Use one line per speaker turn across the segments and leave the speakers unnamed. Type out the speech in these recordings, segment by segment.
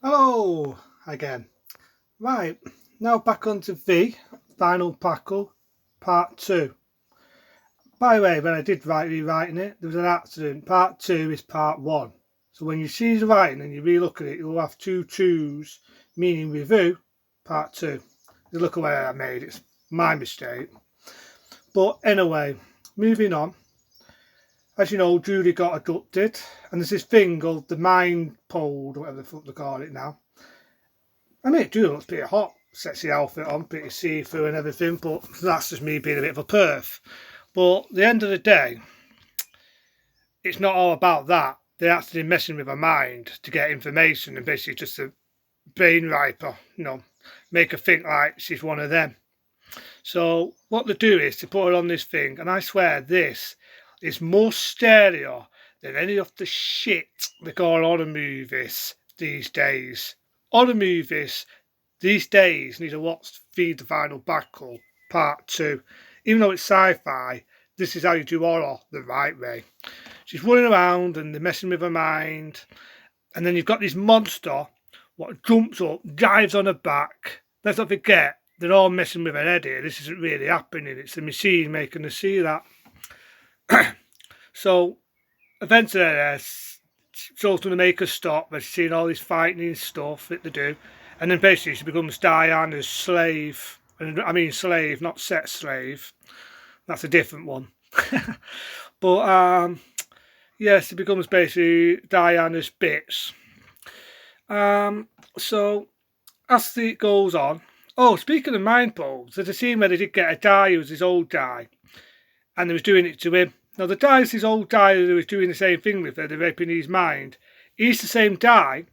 Hello again. Right, now back onto V, Final Packle, Part 2. By the way, when I did rewriting it, there was an accident. Part 2 is Part 1. So when you see the writing and you re-look at it, you'll have two twos, meaning review, Part 2. You look at what I made, it's my mistake. But anyway, moving on. As you know, Julie got abducted, and there's this thing called the mind pole, whatever the fuck they call it now. I mean, Julie looks pretty hot, sexy outfit on, pretty see-through and everything, but that's just me being a bit of a perf. But at the end of the day, it's not all about that. They're actually messing with her mind to get information and basically just a brain riper, make her think like she's one of them. So what they do is to put her on this thing, and I swear this is more stereo than any of the shit they call horror movies these days. Horror movies these days need to watch Feed the Final Battle Part 2. Even though it's sci-fi, this is how you do horror the right way. She's running around and they're messing with her mind. And then you've got this monster what jumps up, dives on her back. Let's not forget, they're all messing with her head here. This isn't really happening. It's the machine making her see that. So eventually, Joel's going to make her stop. But she's seeing all this fighting and stuff that they do. And then basically she becomes Diana's slave. And I mean slave, not sex slave. That's a different one. But yes, it becomes basically Diana's bits. So as it goes on. Oh, speaking of mind poles, there's a scene where they did get a guy who was his old guy. And they was doing it to him. Now the guy's his old guy who was doing the same thing with her, the raping his mind. He's the same guy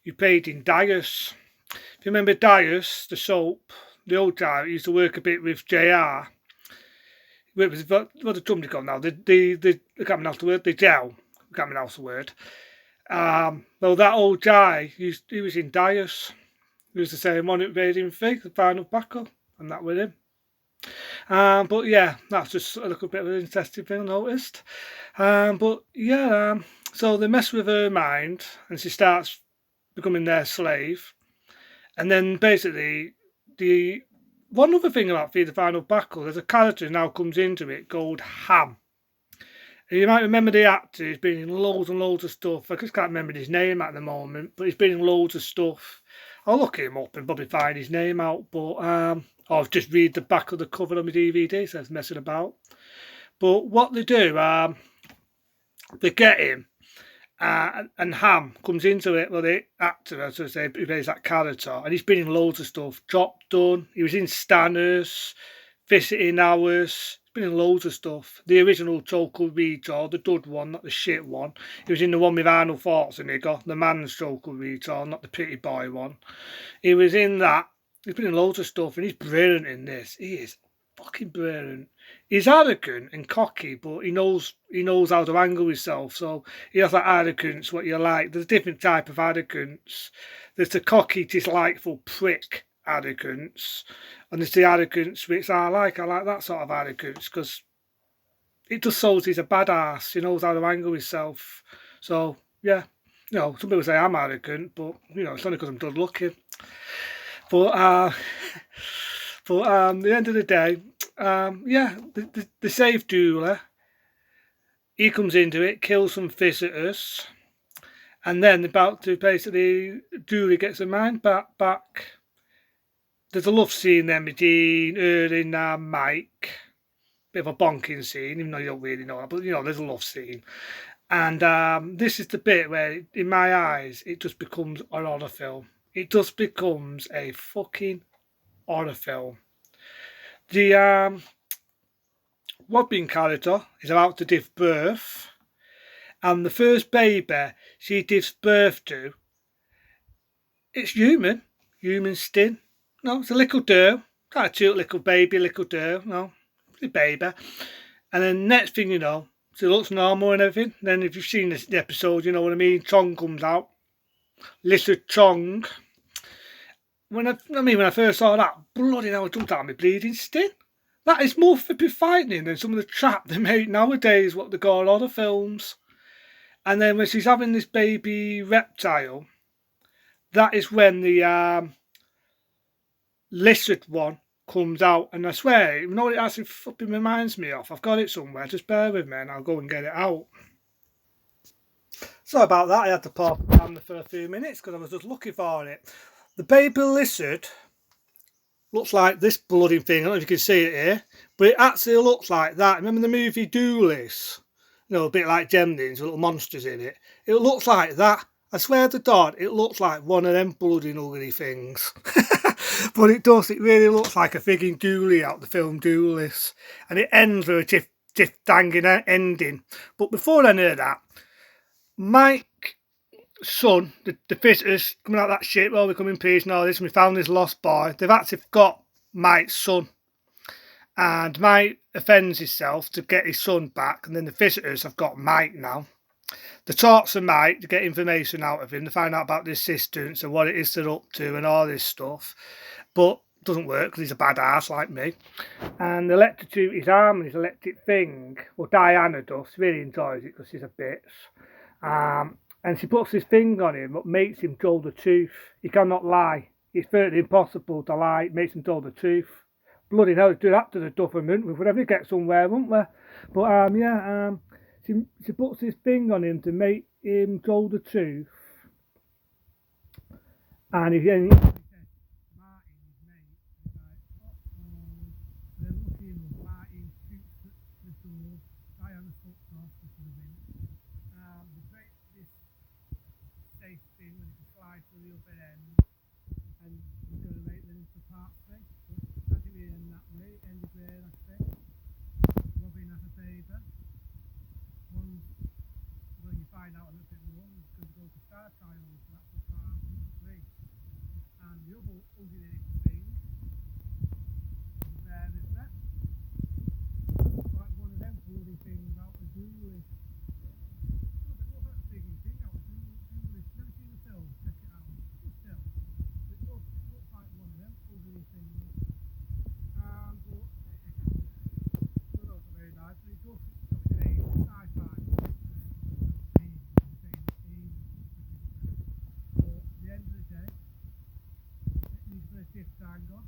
who played in Dias. If you remember Dias, the soap, the old guy who used to work a bit with JR. What the company called now? I can't pronounce the word. The gel. I can't pronounce the word. Well, that old guy, he was in Dias. He was the same one who made him fake the final battle, and that was him. But yeah, that's just a little bit of an interesting thing I noticed. But yeah, so they mess with her mind, and she starts becoming their slave. And then basically, the one other thing about Feed the Final Battle, there's a character now comes into it called Ham. And you might remember the actor, he's been in loads and loads of stuff. I just can't remember his name at the moment, but he's been in loads of stuff. I'll look him up and probably find his name out, but I'll just read the back of the cover on my DVD, so it's messing about. But what they do, they get him, and Ham comes into it. Well, the actor, as I say, who plays that character, and he's been in loads of stuff. Job Done. He was in Stanners, Visiting Hours. He's been in loads of stuff. The original Joker Rejor, the dud one, not the shit one. He was in the one with Arnold Schwarzenegger, the man's Joker Rejor, not the pretty boy one. He was in that. He's been in loads of stuff, and he's brilliant in this. He is fucking brilliant. He's arrogant and cocky, but he knows how to angle himself. So he has that arrogance, what you like. There's a different type of arrogance. There's the cocky, dislikeful prick arrogance, and there's the arrogance which I like. I like that sort of arrogance because it just shows he's a badass. He knows how to angle himself. So yeah, some people say I'm arrogant, but it's only because I'm good looking. But at the end of the day, the save Doula. He comes into it, kills some visitors, and then about to basically Doula gets her mind back. There's a love scene then between her and Mike. Bit of a bonking scene, even though you don't really know that, but there's a love scene. And this is the bit where, in my eyes, it just becomes a horror film. It just becomes a fucking horror film. The Robin character is about to give birth, and the first baby she gives birth to, it's human skin. No, it's a little girl, kind of cute little baby, little girl. No, it's a baby. And then next thing you know, she looks normal and everything. Then if you've seen the episode, you know what I mean. Chong comes out, little Chong. When I first saw that, bloody hell, I jumped out of my bleeding skin. That is more flipping frightening than some of the crap they make nowadays, what they call horror films. And then when she's having this baby reptile, that is when the lizard one comes out, and I swear, you know what it actually flipping reminds me of? I've got it somewhere, just bear with me and I'll go and get it out. So about that, I had to pause the camera for a few minutes because I was just looking for it. The baby lizard looks like this bloody thing. I don't know if you can see it here, but it actually looks like that. Remember the movie Doolies? You know, a bit like Gemlins, little monsters in it. It looks like that. I swear to God, it looks like one of them bloody ugly things. But it does, it really looks like a frigging Dooley out the film Doolies. And it ends with a tiff danging ending. But before any of that, Mike's son, the visitors coming out of that ship, well, we come in peace and all this, and we found this lost boy. They've actually got Mike's son. And Mike offends himself to get his son back, and then the visitors have got Mike now. They talk to Mike to get information out of him, to find out about the assistants and what it is they're up to and all this stuff. But it doesn't work because he's a bad ass like me. And they let to shoot his arm and his electric thing. Well, Diana does. She really enjoys it because she's a bitch. And she puts this thing on him that makes him tell the truth. He cannot lie. It's very impossible to lie. It makes him tell the truth. Bloody hell, do that to the government. We would never get somewhere, wouldn't we? But she puts this thing on him to make him tell the truth. And he says, Martin, his mate, is like, they're looking at Martin shoots the door, Diana fucked off, this would have been. They break this safe thing when it can slide to the upper end, and you're going to make them into part 3. But that didn't end that way, it ended where I said, Robin has a baby. One, when you find out a little bit more, is going to go to Star Trials, so that's the part 3. And the other ugly thing is there, isn't it? Like one of them bloody things out of Dooley. It looks like a big thing out of Dooley. Never seen the film? Check it out. It's still. It looks like one of them ugly things. But those are very nice. And it does, obviously, sci-fi. But at the end of the day, it needs a bit of shift tango.